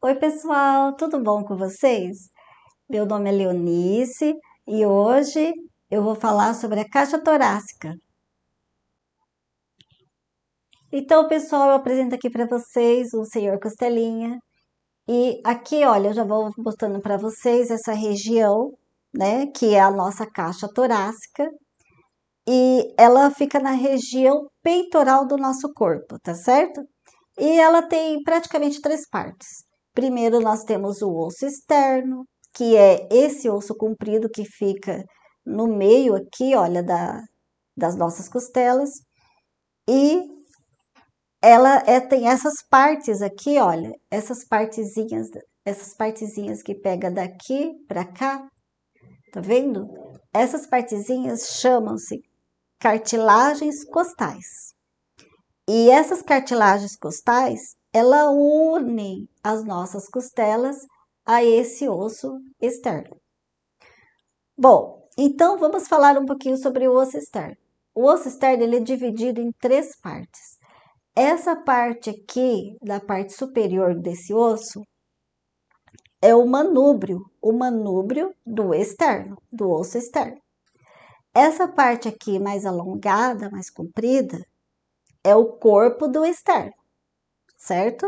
Oi, pessoal, tudo bom com vocês? Meu nome é Leonice e hoje eu vou falar sobre a caixa torácica. Então, pessoal, eu apresento aqui para vocês o Senhor Costelinha. E aqui, olha, eu já vou mostrando para vocês essa região, né, que é a nossa caixa torácica. E ela fica na região peitoral do nosso corpo, tá certo? E ela tem praticamente três partes. Primeiro, nós temos o osso externo, que é esse osso comprido que fica no meio aqui, olha, das nossas costelas. E ela tem essas partes aqui, olha, essas partezinhas que pega daqui para cá, tá vendo? Essas partezinhas chamam-se cartilagens costais. E essas cartilagens costais, ela une as nossas costelas a esse osso externo. Bom, então vamos falar um pouquinho sobre o osso externo. O osso externo ele é dividido em três partes. Essa parte aqui, da parte superior desse osso, é o manúbrio do externo, do osso externo. Essa parte aqui mais alongada, mais comprida, é o corpo do externo, certo?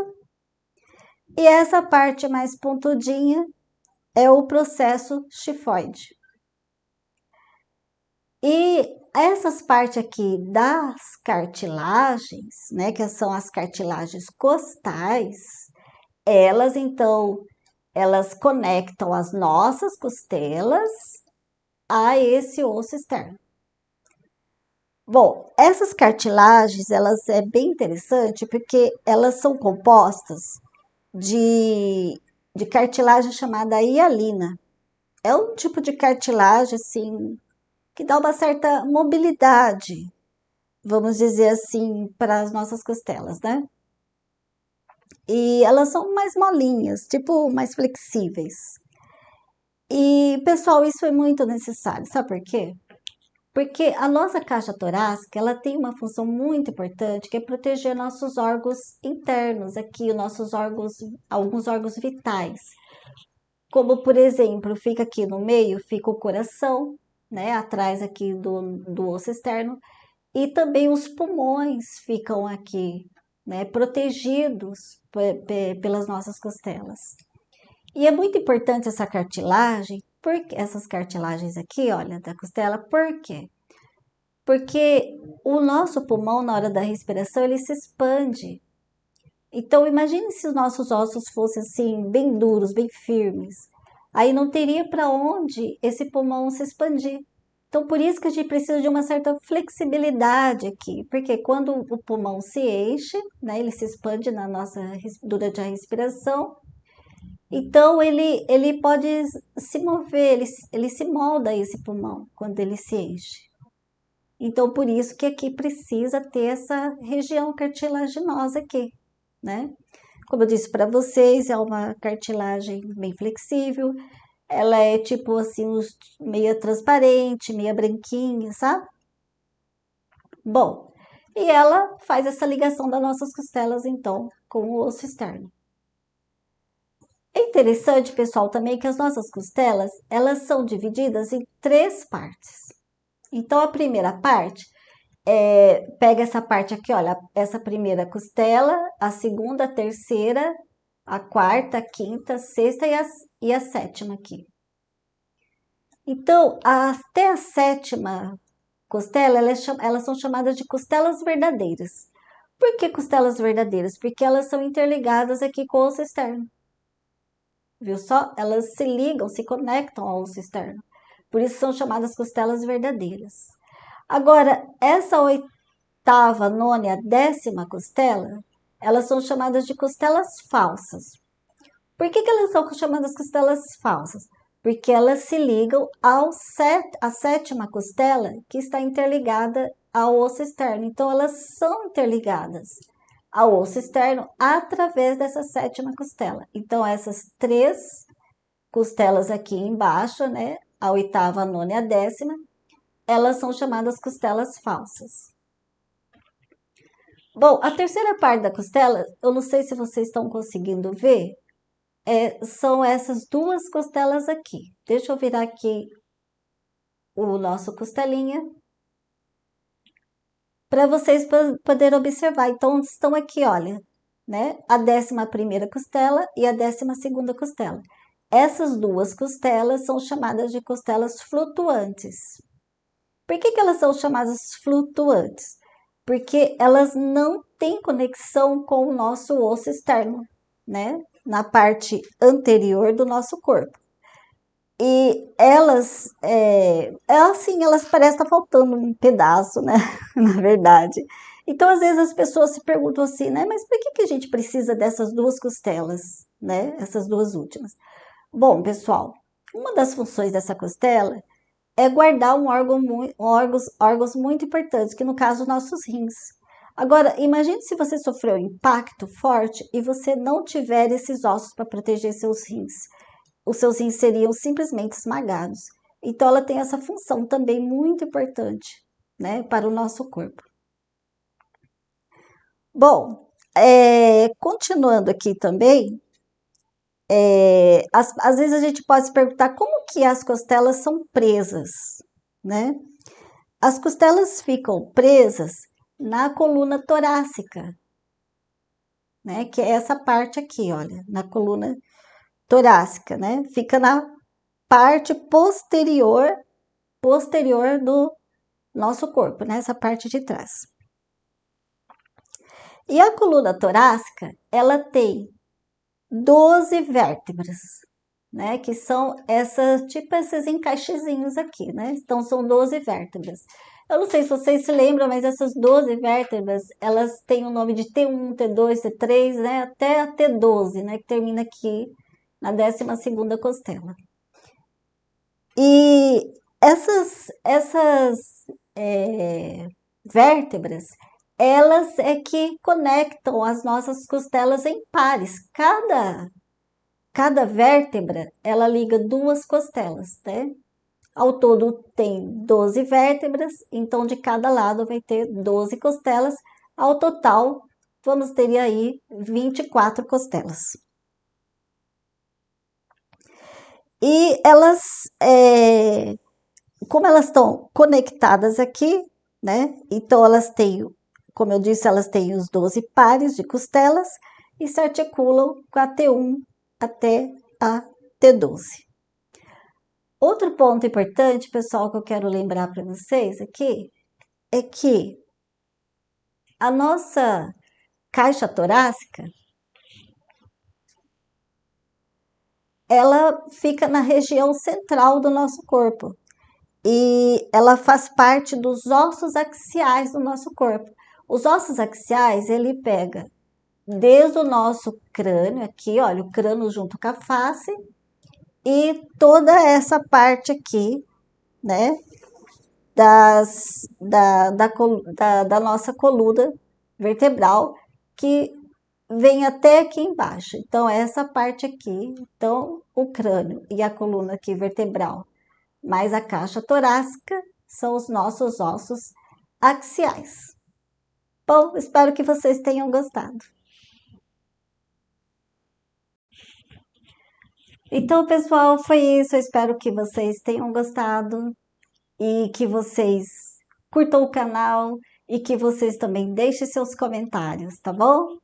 E essa parte mais pontudinha é o processo xifoide. E essas partes aqui das cartilagens, né, que são as cartilagens costais, elas conectam as nossas costelas a esse osso externo. Bom, essas cartilagens, elas é bem interessante porque elas são compostas de cartilagem chamada hialina. É um tipo de cartilagem, assim, que dá uma certa mobilidade, vamos dizer assim, para as nossas costelas, né? E elas são mais molinhas, tipo, mais flexíveis. E, pessoal, isso é muito necessário, sabe por quê? Porque a nossa caixa torácica, ela tem uma função muito importante, que é proteger nossos órgãos internos aqui, os nossos órgãos, alguns órgãos vitais. Como, por exemplo, fica aqui no meio, fica o coração, né, atrás aqui do osso externo, e também os pulmões ficam aqui, né, protegidos pelas nossas costelas. E é muito importante essa cartilagem, porque essas cartilagens aqui, olha, da costela, por quê? Porque o nosso pulmão, na hora da respiração, ele se expande. Então, imagine se os nossos ossos fossem assim, bem duros, bem firmes. Aí não teria para onde esse pulmão se expandir. Então, por isso que a gente precisa de uma certa flexibilidade aqui, porque quando o pulmão se enche, né, ele se expande durante a respiração, então ele pode se mover, ele se molda esse pulmão quando ele se enche. Então, por isso que aqui precisa ter essa região cartilaginosa aqui, né? Como eu disse para vocês, é uma cartilagem bem flexível, ela é tipo assim, meia transparente, meia branquinha, sabe? Bom, e ela faz essa ligação das nossas costelas, então, com o osso externo. É interessante, pessoal, também que as nossas costelas, elas são divididas em três partes. Então, a primeira parte, pega essa parte aqui, olha, essa primeira costela, a segunda, a terceira, a quarta, a quinta, a sexta e a sétima aqui. Então, até a sétima costela, elas são chamadas de costelas verdadeiras. Por que costelas verdadeiras? Porque elas são interligadas aqui com o osso externo. Viu só? Elas se ligam, se conectam ao osso externo. Por isso são chamadas costelas verdadeiras. Agora, essa oitava, nona e a décima costela, elas são chamadas de costelas falsas. Por que elas são chamadas costelas falsas? Porque elas se ligam à sétima costela, que está interligada ao osso externo. Então, elas são interligadas ao osso externo através dessa sétima costela. Então, essas três costelas aqui embaixo, né, a oitava, a nona e a décima, elas são chamadas costelas falsas. Bom, a terceira parte da costela, eu não sei se vocês estão conseguindo ver, são essas duas costelas aqui. Deixa eu virar aqui o nosso costelinha para vocês poderem observar. Então, estão aqui, olha, né? A 11ª costela e a 12ª costela. Essas duas costelas são chamadas de costelas flutuantes. Por que elas são chamadas flutuantes? Porque elas não têm conexão com o nosso osso externo, né? Na parte anterior do nosso corpo. E elas, assim, elas parecem estar faltando um pedaço, né? Na verdade. Então, às vezes as pessoas se perguntam assim, né? Mas por que a gente precisa dessas duas costelas, né? Essas duas últimas. Bom, pessoal, uma das funções dessa costela é guardar órgãos muito importantes, que no caso, nossos rins. Agora, imagine se você sofreu um impacto forte e você não tiver esses ossos para proteger seus rins. Os seus rins seriam simplesmente esmagados. Então, ela tem essa função também muito importante, né, para o nosso corpo. Bom, continuando aqui também, às vezes a gente pode se perguntar como que as costelas são presas, né? As costelas ficam presas na coluna torácica, né? Que é essa parte aqui, olha, na coluna torácica, né? Fica na parte posterior do nosso corpo, né? Essa parte de trás. E a coluna torácica, ela tem 12 vértebras, né? Que são tipo esses encaixezinhos aqui, né? Então, são 12 vértebras. Eu não sei se vocês se lembram, mas essas 12 vértebras, elas têm o nome de T1, T2, T3, né? Até a T12, né? Que termina aqui na 12ª costela. E essas vértebras, elas é que conectam as nossas costelas em pares. Cada vértebra, ela liga duas costelas, né? Ao todo tem 12 vértebras, então de cada lado vai ter 12 costelas. Ao total, vamos ter aí 24 costelas. E elas, como elas estão conectadas aqui, né? Então elas têm, como eu disse, elas têm os 12 pares de costelas e se articulam com a T1 até a T12. Outro ponto importante, pessoal, que eu quero lembrar para vocês aqui, é que a nossa caixa torácica, ela fica na região central do nosso corpo e ela faz parte dos ossos axiais do nosso corpo. Os ossos axiais, ele pega desde o nosso crânio aqui, olha, o crânio junto com a face e toda essa parte aqui, né, da nossa coluna vertebral, que vem até aqui embaixo. Então, essa parte aqui, então, o crânio e a coluna aqui vertebral, mais a caixa torácica, são os nossos ossos axiais. Bom, espero que vocês tenham gostado. Então, pessoal, foi isso. Eu espero que vocês tenham gostado e que vocês curtam o canal e que vocês também deixem seus comentários, tá bom?